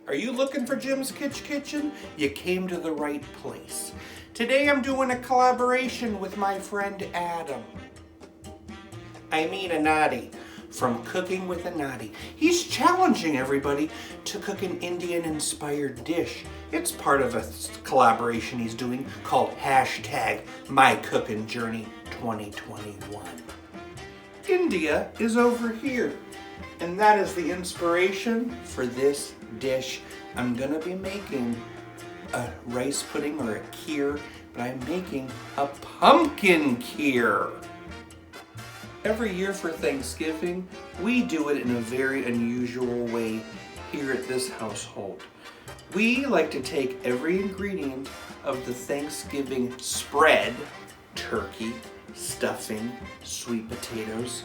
Are you looking for Jim's Kitchen? You came to the right place. Today I'm doing a collaboration with my friend Adam. Anadi from Cooking with Anadi. He's challenging everybody to cook an Indian-inspired dish. It's part of a collaboration he's doing called #MyCookingJourney2021. India is over here, and that is the inspiration for this dish. I'm gonna be making a rice pudding or a kheer, but I'm making a pumpkin kheer. Every year for Thanksgiving, we do it in a very unusual way here at this household. We like to take every ingredient of the Thanksgiving spread, turkey, stuffing, sweet potatoes,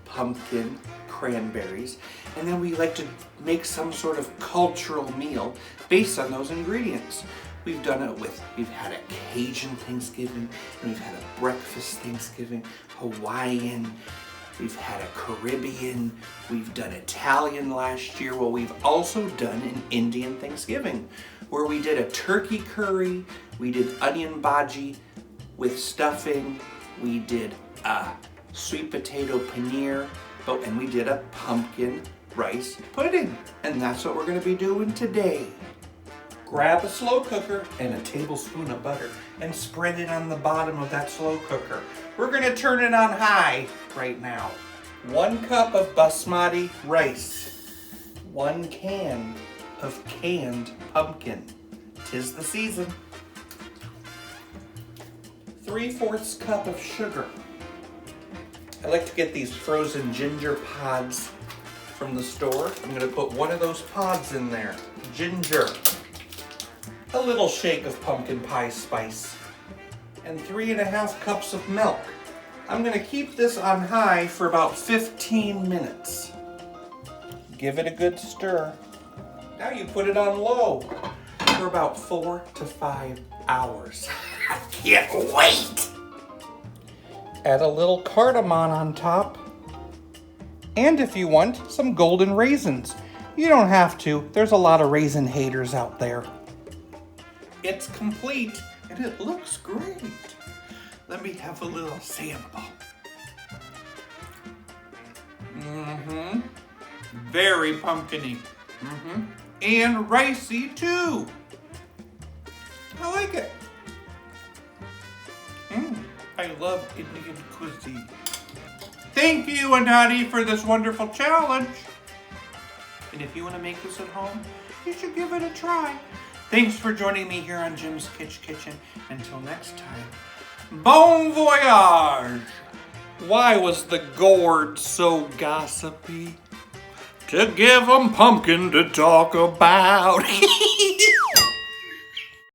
pumpkin, cranberries, and then we like to make some sort of cultural meal based on those ingredients. We've done it we've had a Cajun Thanksgiving, and we've had a breakfast Thanksgiving, Hawaiian, we've had a Caribbean, we've done Italian last year. Well, we've also done an Indian Thanksgiving where we did a turkey curry, we did onion bhaji with stuffing, we did a sweet potato paneer, and we did a pumpkin rice pudding. And that's what we're gonna be doing today. Grab a slow cooker and a tablespoon of butter and spread it on the bottom of that slow cooker. We're gonna turn it on high right now. 1 cup of Basmati rice. 1 can of canned pumpkin. 'Tis the season. 3/4 cup of sugar. I like to get these frozen ginger pods from the store. I'm gonna put 1 of those pods in there. Ginger. A little shake of pumpkin pie spice. And 3.5 cups of milk. I'm gonna keep this on high for about 15 minutes. Give it a good stir. Now you put it on low for about 4 to 5 hours. I can't wait! Add a little cardamom on top. And if you want, some golden raisins. You don't have to. There's a lot of raisin haters out there. It's complete, and it looks great. Let me have a little sample. Very pumpkin-y. And ricey too. I like it. I love Indian cuisine. Thank you, Anadi, for this wonderful challenge. And if you want to make this at home, you should give it a try. Thanks for joining me here on Jim's Kitchen. Until next time, bon voyage! Why was the gourd so gossipy? To give 'em pumpkin to talk about.